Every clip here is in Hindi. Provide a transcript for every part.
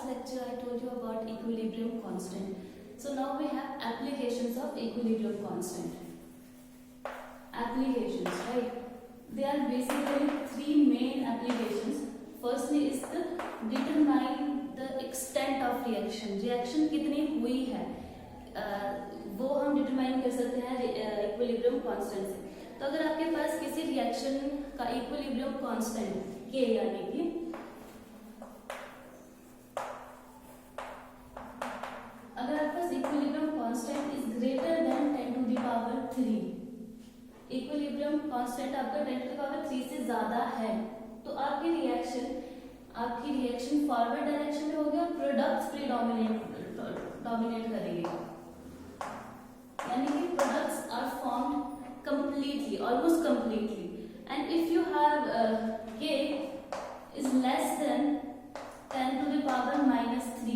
lecture I told you about equilibrium constant. So now we have applications of equilibrium constant. Applications, right? There are basically three main applications. Firstly is the determine the extent of reaction. Reaction कितनी हुई है वो हम डिटरमाइन कर सकते हैं इक्विलिब्रियम कांस्टेंट से. तो अगर आपके पास किसी रिएक्शन का इक्विलिब्रियम कांस्टेंट के यानी कि अगर आपके पास equilibrium constant is greater than 10 to the power 3, equilibrium constant आपका 10 टू द पावर 3 से ज्यादा है तो आपकी रिएक्शन फॉरवर्ड डायरेक्शन में होगी और प्रोडक्ट्स डोमिनेट करेंगे. यानी कि products are formed completely, almost completely, and if you have k is less than 10 to the power minus 3,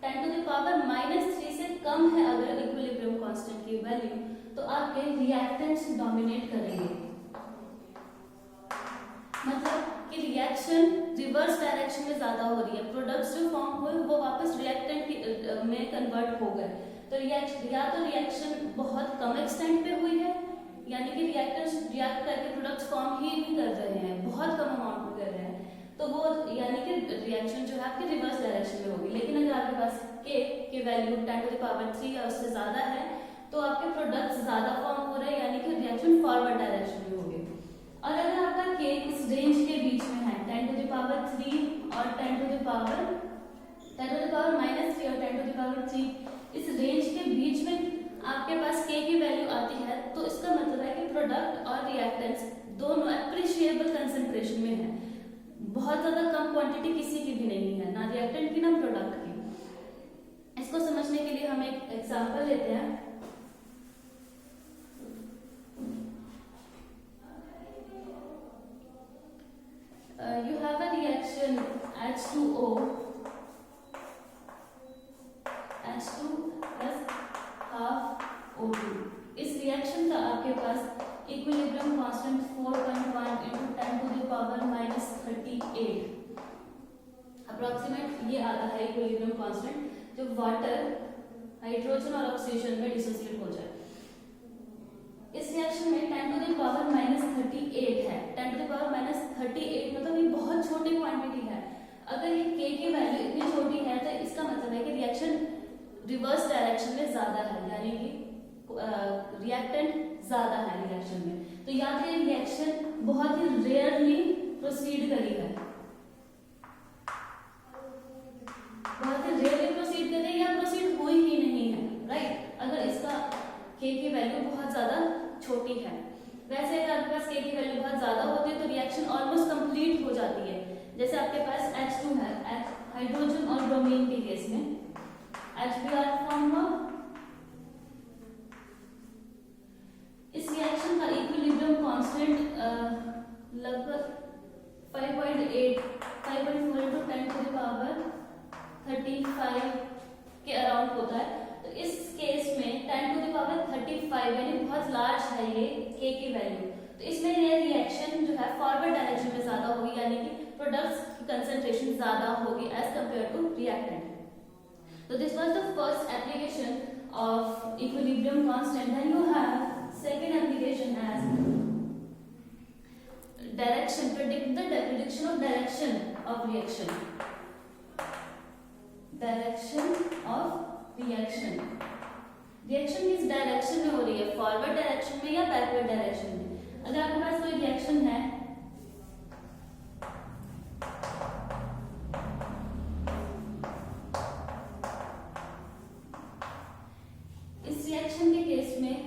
10 to the power minus 3 से कम है अगर इक्विलिब्रियम कांस्टेंट की वैल्यू तो आपके रिएक्टेंट्स डोमिनेट करेंगे. मतलब कि रिएक्शन रिवर्स डायरेक्शन में ज्यादा हो रही है, प्रोडक्ट्स जो फॉर्म हुए वो वापस रिएक्टेंट में कन्वर्ट हो गए. तो रिएक्शन बहुत कम एक्सटेंट पे हुई है, यानी कि रिएक्टेंट्स रिएक्ट करके प्रोडक्ट्स फॉर्म ही नहीं कर रहे हैं, बहुत कम अमाउंट में कर रहे हैं, तो वो यानी कि रिएक्शन जो है आपके रिवर्स डायरेक्शन में होगी. लेकिन अगर आपके पास k की वैल्यू 10 टू द पावर 3 या उससे ज्यादा है तो आपके प्रोडक्ट्स ज्यादा फॉर्म हो रहे हैं, यानी कि रिएक्शन फॉरवर्ड डायरेक्शन में होगी. और अगर आपका k इस रेंज के बीच में है 10 टू द पावर 3 और 10 टू द पावर माइनस 3 और 10 टू द पावर 3, इस रेंज के बीच में आपके पास k की वैल्यू आती है तो इसका मतलब है कि प्रोडक्ट और रिएक्टेंट्स दोनों एप्रिशिएबल कंसंट्रेशन में है. बहुत ज्यादा कम क्वांटिटी किसी की भी नहीं है, ना रिएक्टेंट की ना प्रोडक्ट की. इसको समझने के लिए हम एक एग्जांपल लेते हैं. You have a reaction H2O plus half O2. इस रिएक्शन का आपके पास equilibrium constant 4.1 into 10 to the power minus 38 approximate ये आता है इक्विलिब्रियम कांस्टेंट जो वाटर हाइड्रोजन और ऑक्सीजन में डिसोसिएट हो जाए. इस रिएक्शन में 10 to the power minus 38 है. 10 to the power minus 38 मतलब ये बहुत छोटी क्वांटिटी है. अगर ये k की वैल्यू इतनी छोटी है तो इसका मतलब है कि रिएक्शन रिवर्स डायरेक्शन में ज्यादा है, यानी कि रिएक्टेंट ज्यादा है रिएक्शन में. तो याद रखिए रिएक्शन बहुत ही रेयरली प्रोसीड करी है, बहुत ही रेयरली प्रोसीड करी या प्रोसीड हुई ही नहीं है, राइट. अगर इसका k की वैल्यू बहुत ज्यादा छोटी है. वैसे अगर आपके पास k की वैल्यू बहुत ज्यादा होती है तो रिएक्शन ऑलमोस्ट कंप्लीट हो जाती है. जैसे आपके पास H2 है, हाइड्रोजन और ब्रोमीन के केस में HBr फॉर्म हुआ. इस रिएक्शन का इक्विलिब्रियम कांस्टेंट लगभग 5.4 into 10 to the power 35 के अराउंड होता है. तो इस केस में 10 to the power 35 यानी बहुत लार्ज है ये k की वैल्यू. तो इसमें ये रिएक्शन जो है फॉरवर्ड डायरेक्शन में ज्यादा होगी, यानी कि प्रोडक्ट्स की कंसंट्रेशन ज्यादा होगी as compare to reactant. So this was the first application of equilibrium constant. Then you have second application as direction. Prediction of direction of reaction. Direction of reaction. Reaction किस डायरेक्शन में हो रही है, फॉरवर्ड डायरेक्शन में या बैकवर्ड डायरेक्शन में. अगर आपके पास कोई रिएक्शन है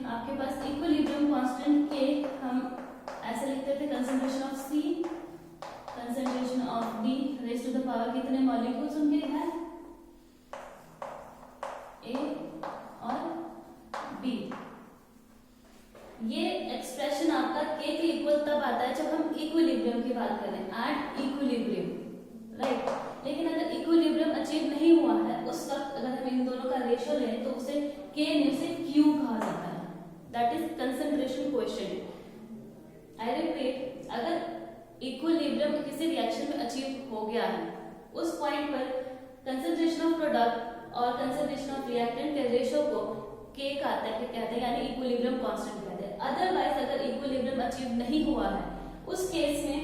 आपके पास इक्विलिब्रियम कांस्टेंट के हम ऐसे लिखते थे concentration of C, concentration of D raise to the power कितने मॉलिक्यूल्स उनके हैं A और B. ये एक्सप्रेशन आपका K के इक्वल तब आता है जब हम इक्विलिब्रियम की बात करें, एट इक्विलिब्रियम, राइट. लेकिन अगर इक्विलिब्रियम अचीव नहीं हुआ है उस वक्त अगर हम इन दोनों का रेशियो लें तो उसे K में से Q कहा जाता है. That is concentration quotient. I repeat, अगर इक्विलिब्रियम किसी रिएक्शन में अचीव हो गया है उस पॉइंट पर कंसंट्रेशन ऑफ प्रोडक्ट और कंसंट्रेशन ऑफ रिएक्टेंट के रेशियो को के कहते हैं यानी इक्विलिब्रियम कांस्टेंट कहते हैं। अदरवाइज अगर इक्विलिब्रियम अचीव नहीं हुआ है उस केस में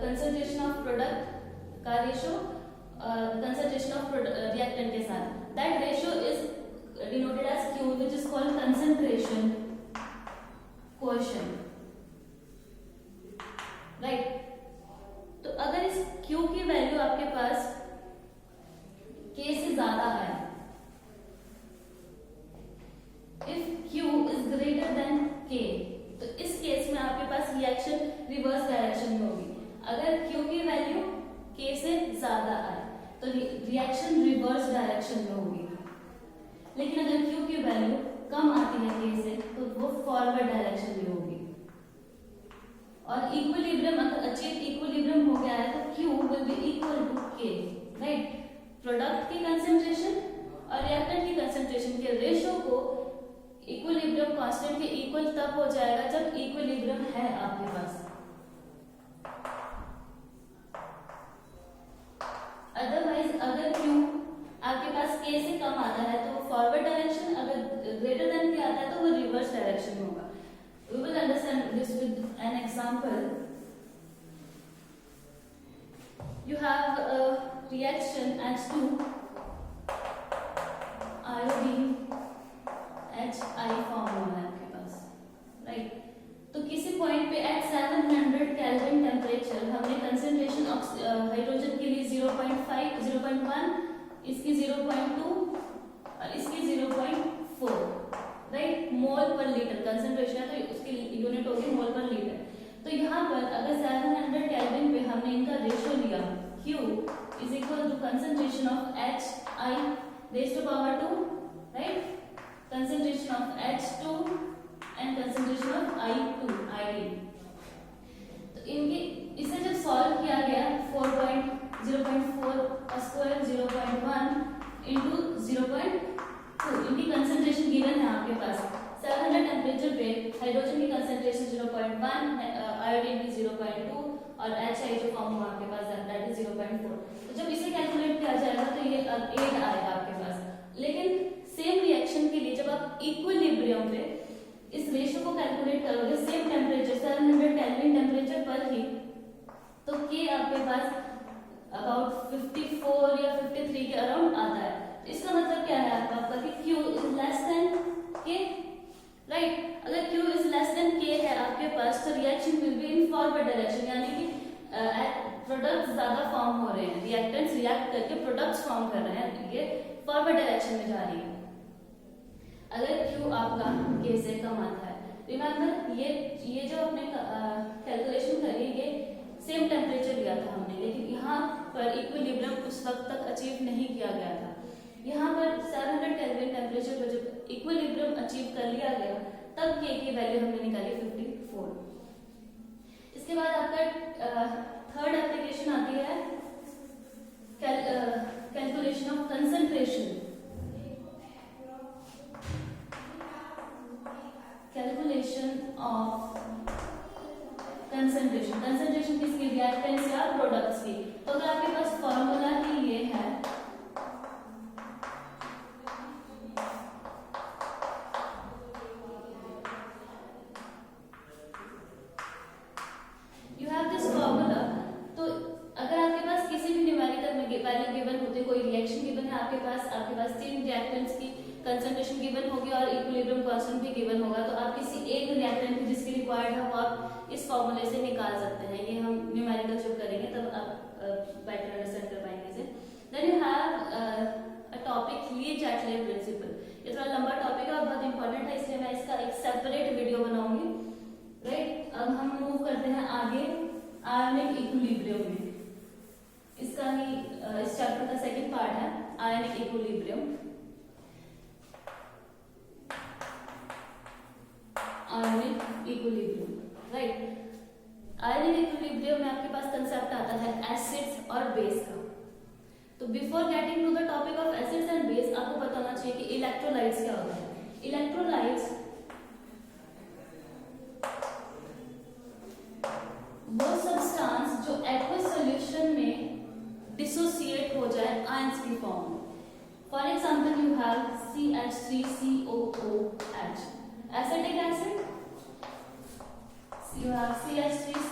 कंसंट्रेशन ऑफ प्रोडक्ट का रेशियो कंसंट्रेशन ऑफ रिएक्टेंट के साथ, that ratio is denoted as Q which is called concentration coefficient, right. तो अगर इस Q की वैल्यू आपके पास K से ज्यादा है, if Q is greater then K, तो इस केस में आपके पास रिएक्शन रिवर्स डायरेक्शन में होगी। अगर Q की वैल्यू K से ज्यादा आए तो रिएक्शन रिवर्स डायरेक्शन में होगी, लेकिन अगर Q की वैल्यू कम आती है K से तो वो फॉरवर्ड डायरेक्शन में होगी। और इक्विलिब्रियम अगर अचीव इक्विलिब्रियम हो गया है तो Q will be equal to K, right. Product की कंसंट्रेशन और रिएक्टेंट की कंसंट्रेशन के रेशियो को इक्विलिब्रियम कांस्टेंट के इक्वल तब हो जाएगा जब इक्विलिब्रियम है आपके पास। अदरवाइज अगर Q आपके पास K से कम आता है तो फॉरवर्ड डायरेक्शन, अगर ग्रेटर देन K आता है तो वो रिवर्स डायरेक्शन में होगा। We will understand this with an example. You have a reaction H2 iodine HI form होना है आपके पास, राइट। तो किसी पॉइंट पे एट 700 केल्विन टेम्परेचर हमने कंसंट्रेशन हाइड्रोजन के लिए 0.5, 0.1, इसकी 0.2 और इसकी 0.4, राइट, मोल पर लीटर कंसंट्रेशन है तो उसकी यूनिट होगी मोल पर लीटर। तो यहाँ पर अगर 700 केल्विन पे हमने इनका रेशियो लिया Q is equal to concentration of HI raise to power 2, right, concentration of H2 and concentration of I2 iodine। तो इनके इसे जब सॉल्व किया गया 0.4 स्क्वायर 0.1 इनटू 0.2, इनकी कंसंट्रेशन गिवन है आपके पास। 700 टेम्परेचर पे हाइड्रोजन की कंसंट्रेशन 0.1, आयोडीन की 0.2 और HI जो फॉर्म हुआ आपके पास दैट इज 0.4। तो जब इसे कैलकुलेट किया जाएगा तो ये 8 आएगा आपके पास। लेकिन सेम रिएक्शन के लिए जब आप इक्विलिब्रियम पे इस रेशियो को कैलकुलेट करोगे सेम टेम्परेचर 700 केल्विन टेम्परेचर पर ही, तो K आपके पास अबाउट 54 या 53 के अराउंड आता है। तो इसका मतलब क्या है आपका कि Q is less than K, right. अगर Q is less than K है आपके पास तो reaction will be in forward direction, यानी कि प्रोडक्ट्स ज्यादा फॉर्म हो रहे हैं, रिएक्टेंट्स रिएक्ट करके प्रोडक्ट्स फॉर्म कर रहे हैं, ये फॉरवर्ड डायरेक्शन में जा रही है। अगर Q आपका K से कम आता है, रिमेंबर ये जो आपने कैलकुलेशन करी ये सेम टेम्परेचर लिया था हमने, लेकिन यहाँ पर इक्विलिब्रियम उस वक्त तक अचीव नहीं किया गया था। यहाँ पर 700 केल्विन टेम्परेचर पर जब इक्विलिब्रियम अचीव कर लिया गया तब K की वैल्यू हमने निकाली 54। इसके बाद आपका थर्ड एप्लीकेशन आती है calculation of concentration. Calculation of concentration, concentration किसकी, रिएक्टेंट्स या प्रोडक्ट्स की। तो अगर आपके पास फॉर्मूला ही ये है, यू हैव दिस फॉर्मूला। तो अगर आपके पास किसी भी न्यूमेरिकल में वैल्यू गिवन होती है, कोई रिएक्शन गिवन है आपके पास 3 रिएक्टेंट्स की कंसंट्रेशन गिवन होगी और इक्विलिब्रियम कांस्टेंट भी गिवन होगा, तो आप किसी एक रिएक्टेंट की जिसकी रिक्वायर्ड है वो आप इस फॉर्मूले से निकाल सकते हैं। ये हम न्यूमेरिकल जब करेंगे तब आप बेटर अंडरस्टैंड कर पाएंगे इसे। Then you have a topic Le Chatelier principle. ये थोड़ा लंबा टॉपिक है और बहुत इंपॉर्टेंट है, इसलिए मैं इसका एक सेपरेट वीडियो बनाऊंगी, राइट। अब हम मूव करते हैं आगे आयनिक इक्विलिब्रियम में। इसका ही इस चैप्टर का सेकंड पार्ट है ionic equilibrium. Ionic equilibrium, right. Ionic equilibrium में आपके पास कंसेप्ट आता है एसिड्स और बेस का। तो before getting to the topic of acids and base आपको पता होना चाहिए कि इलेक्ट्रोलाइट्स क्या होता है। इलेक्ट्रोलाइट्स वो सब्सटेंस जो एक्वस सॉल्यूशन में डिसोसिएट हो example you have CH3COOH, acetic acid. You have CH3